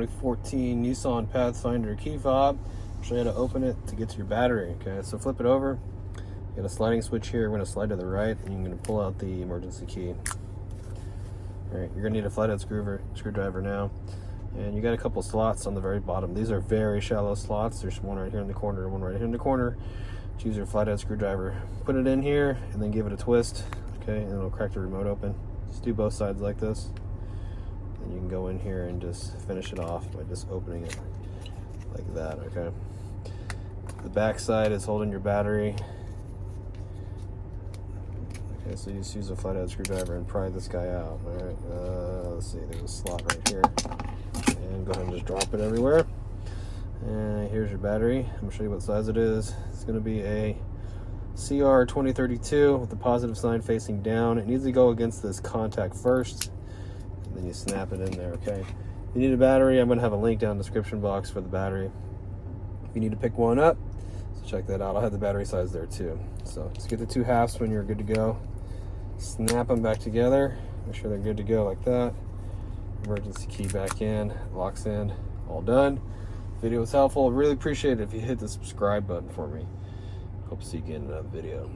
2014 Nissan Pathfinder key fob. I'll show you how to open it to get to your battery. Okay, so flip it over. You got a sliding switch here. We're going to slide to the right, and you're going to pull out the emergency key. All right, you're going to need a flathead screwdriver now. And you got a couple slots on the very bottom. These are very shallow slots. There's one right here in the corner, one right here in the corner. Choose your flathead screwdriver. Put it in here, and then give it a twist. Okay, and it'll crack the remote open. Just do both sides like this. And you can go in here and just finish it off by just opening it like that, okay? The back side is holding your battery. Okay, so you just use a flathead screwdriver and pry this guy out. All right, let's see, there's a slot right here. And go ahead and just drop it everywhere. And here's your battery. I'm gonna show you what size it is. It's gonna be a CR 2032 with the positive sign facing down. It needs to go against this contact first, and then you snap it in there, okay? If you need a battery, I'm gonna have a link down in the description box for the battery. If you need to pick one up, so check that out. I'll have the battery size there too. So just get the two halves when you're good to go. Snap them back together. Make sure they're good to go like that. Emergency key back in, locks in, all done. Video was helpful. Really appreciate it if you hit the subscribe button for me. Hope to see you again in another video.